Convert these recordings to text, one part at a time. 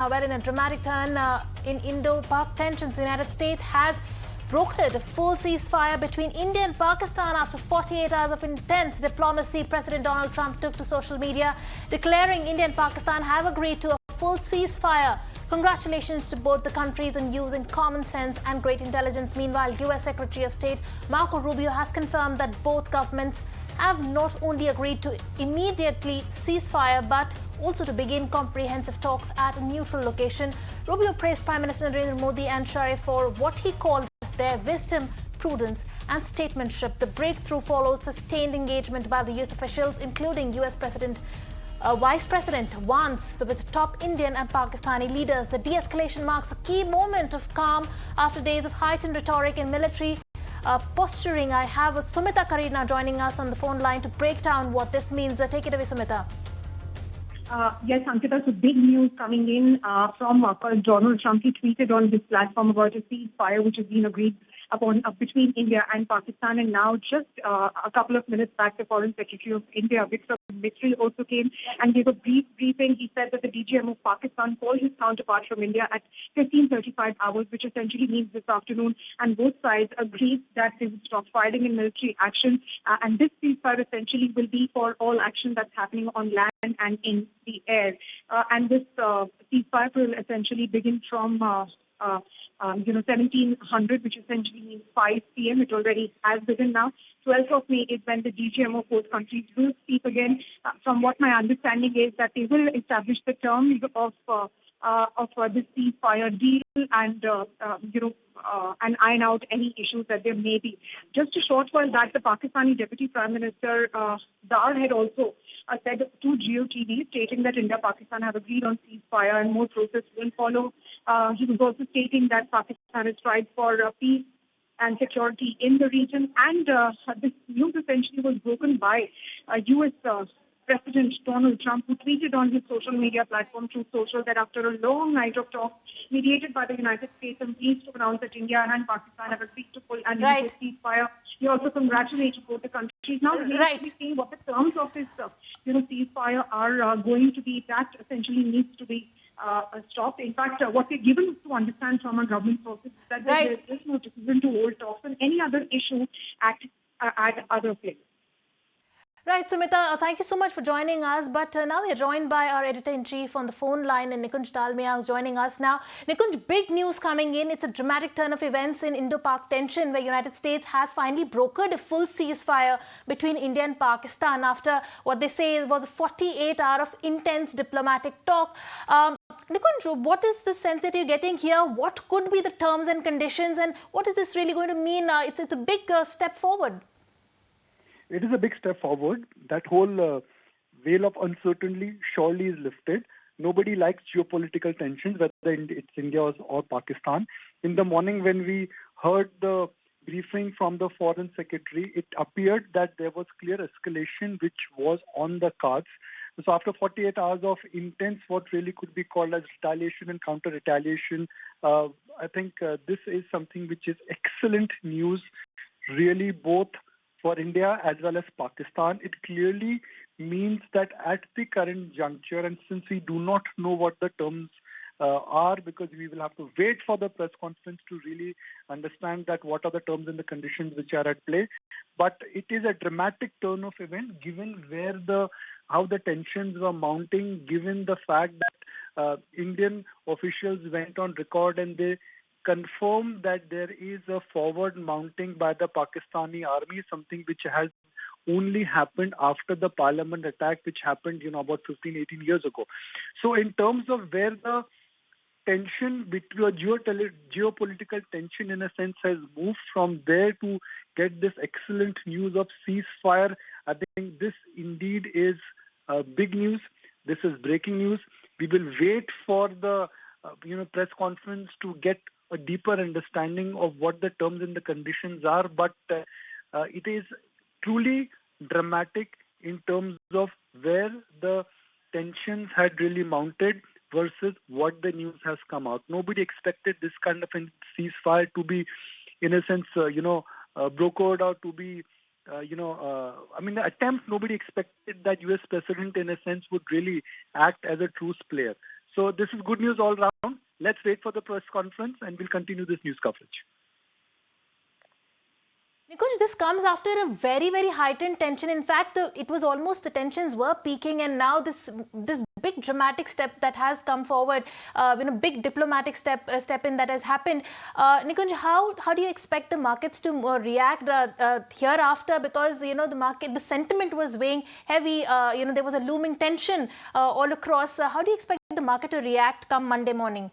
Where in a dramatic turn in Indo-Pak tensions, the United States has brokered a full ceasefire between India and Pakistan after 48 hours of intense diplomacy. President Donald Trump took to social media, declaring India and Pakistan have agreed to a full ceasefire. Congratulations to both the countries on using common sense and great intelligence. Meanwhile, U.S. Secretary of State Marco Rubio has confirmed that both governments have not only agreed to immediately ceasefire but also to begin comprehensive talks at a neutral location. Rubio praised Prime Minister Narendra Modi and Sharif for what he called their wisdom, prudence and statesmanship. The breakthrough follows sustained engagement by the US officials, including US Vice President Vance with top Indian and Pakistani leaders. The de-escalation marks a key moment of calm after days of heightened rhetoric and military posturing. I have Sumita Karina joining us on the phone line to break down what this means. Take it away, Sumita. Yes, Ankita, so big news coming in from Donald Trump. He tweeted on his platform about a ceasefire which has been agreed upon between India and Pakistan. And now, just a couple of minutes back, the Foreign Secretary of India, Vikram Misri, also came and gave a brief briefing. He said that the DGM of Pakistan called his counterpart from India at 15:35 hours, which essentially means this afternoon. And both sides agreed that they would stop fighting in military action. And this ceasefire essentially will be for all action that's happening on land and in the air. And this ceasefire will essentially begin from 1700, which essentially means 5 p.m. It already has begun now. 12th of May is when the DGM of both countries will speak again. From what my understanding is that they will establish the terms of this ceasefire deal and and iron out any issues that there may be. Just a short while back, the Pakistani Deputy Prime Minister Dar had also said to GOTV, stating that India and Pakistan have agreed on ceasefire and more process will follow. He was also stating that Pakistan has tried for peace and security in the region. And this news essentially was broken by U.S. President Donald Trump, who tweeted on his social media platform, Truth Social, that after a long night of talks mediated by the United States, I'm pleased to announce that India and Pakistan have agreed to full and immediate ceasefire. He also congratulated both the countries. Now, seeing what the terms of this ceasefire are going to be, that essentially needs to be stopped. In fact, what we're given to understand from our government sources is that there is no decision to hold talks on any other issue at other places. Right, Sumita, thank you so much for joining us. But now we are joined by our editor-in-chief on the phone line, and Nikunj Dalmia, who's joining us now. Nikunj, big news coming in. It's a dramatic turn of events in Indo-Pak tension, where United States has finally brokered a full ceasefire between India and Pakistan after what they say was a 48-hour of intense diplomatic talk. Nikunj, what is the sense that you're getting here? What could be the terms and conditions, and what is this really going to mean? It's a big step forward. It is a big step forward. That whole veil of uncertainty surely is lifted. Nobody likes geopolitical tensions, whether it's India or Pakistan. In the morning when we heard the briefing from the Foreign Secretary, it appeared that there was clear escalation which was on the cards. So after 48 hours of intense, what really could be called as retaliation and counter-retaliation, I think this is something which is excellent news, really, both for India as well as Pakistan. It clearly means that at the current juncture, and since we do not know what the terms are, because we will have to wait for the press conference to really understand that what are the terms and the conditions which are at play. But it is a dramatic turn of event given how the tensions were mounting, given the fact that Indian officials went on record and they confirmed that there is a forward mounting by the Pakistani army, something which has only happened after the parliament attack, which happened, about 15, 18 years ago. So in terms of where the tension between geopolitical tension, in a sense, has moved from there to get this excellent news of ceasefire, I think this indeed is big news. This is breaking news. We will wait for the press conference to get a deeper understanding of what the terms and the conditions are, but it is truly dramatic in terms of where the tensions had really mounted versus what the news has come out. Nobody expected this kind of a ceasefire to be, in a sense, brokered or to be the attempt, nobody expected that US President, in a sense, would really act as a truce player. So this is good news all round. Let's wait for the press conference and we'll continue this news coverage. Nikunj, this comes after a very, very heightened tension. In fact, it was almost the tensions were peaking, and now this big dramatic step that has come forward, big diplomatic step in that has happened. Nikunj, how do you expect the markets to react hereafter? Because the sentiment was weighing heavy. There was a looming tension all across. How do you expect the market to react come Monday morning?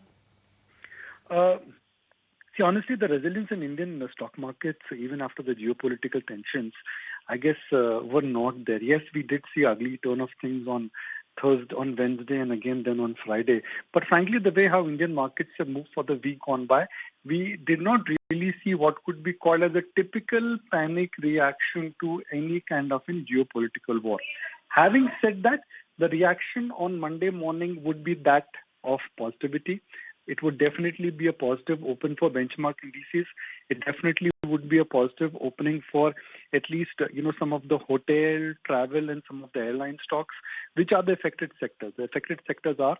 See, honestly, the resilience in Indian stock markets, even after the geopolitical tensions, I guess, were not there. Yes, we did see ugly turn of things on Wednesday, and again then on Friday. But frankly, the way how Indian markets have moved for the week gone by, we did not really see what could be called as a typical panic reaction to any kind of geopolitical war. Having said that, the reaction on Monday morning would be that of positivity. It would definitely be a positive open for benchmark indices. It definitely would be a positive opening for at least, some of the hotel, travel, and some of the airline stocks, which are the affected sectors. The affected sectors are,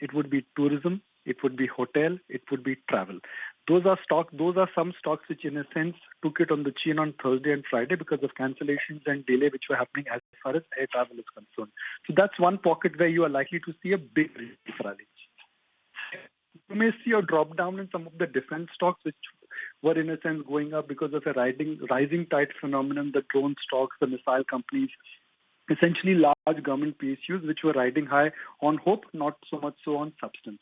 it would be tourism, it would be hotel, it would be travel. Those are some stocks which in a sense took it on the chin on Thursday and Friday because of cancellations and delay which were happening as far as air travel is concerned. So that's one pocket where you are likely to see a big rally. You may see a drop down in some of the defense stocks which were in a sense going up because of a rising tide phenomenon, the drone stocks, the missile companies, essentially large government PSUs which were riding high on hope, not so much so on substance.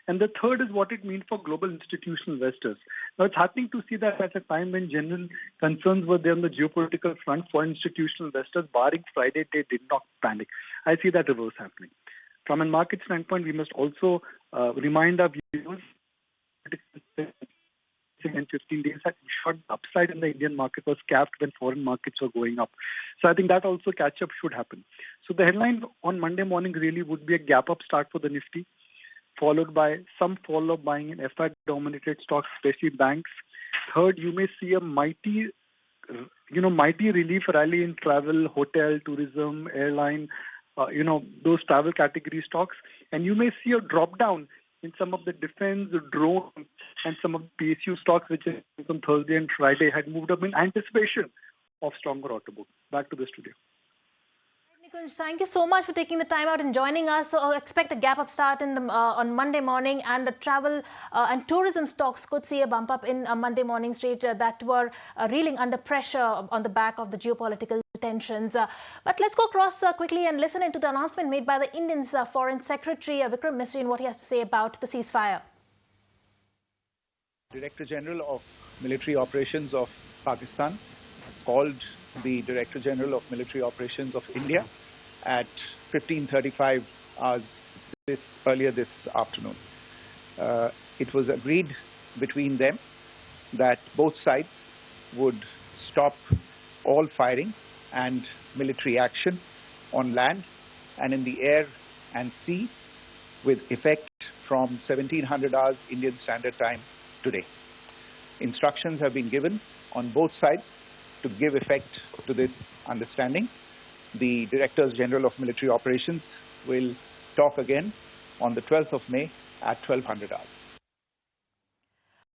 And the third is what it means for global institutional investors. Now, it's heartening to see that at a time when general concerns were there on the geopolitical front for institutional investors, barring Friday, they did not panic. I see that reverse happening. From a market standpoint, we must also remind our viewers in 15 days had ensured the upside in the Indian market was capped when foreign markets were going up. So I think that also catch-up should happen. So the headline on Monday morning really would be a gap-up start for the Nifty, followed by some follow-up buying in FI-dominated stocks, especially banks. Third, you may see a mighty relief rally in travel, hotel, tourism, airline, those travel category stocks. And you may see a drop down in some of the defense, drone, and some of the PSU stocks, which on Thursday and Friday had moved up in anticipation of stronger order book. Back to the studio. Nikunj, thank you so much for taking the time out and joining us. So expect a gap up start on Monday morning, and the travel and tourism stocks could see a bump up in Monday morning straight that were reeling under pressure on the back of the geopolitical tensions. But let's go across quickly and listen into the announcement made by the Indian's Foreign Secretary Vikram Misri and what he has to say about the ceasefire. Director General of Military Operations of Pakistan called the Director General of Military Operations of India at 15:35 hours earlier this afternoon. It was agreed between them that both sides would stop all firing and military action on land and in the air and sea with effect from 1700 hours Indian Standard Time today. Instructions have been given on both sides to give effect to this understanding. The Directors General of Military Operations will talk again on the 12th of May at 1200 hours.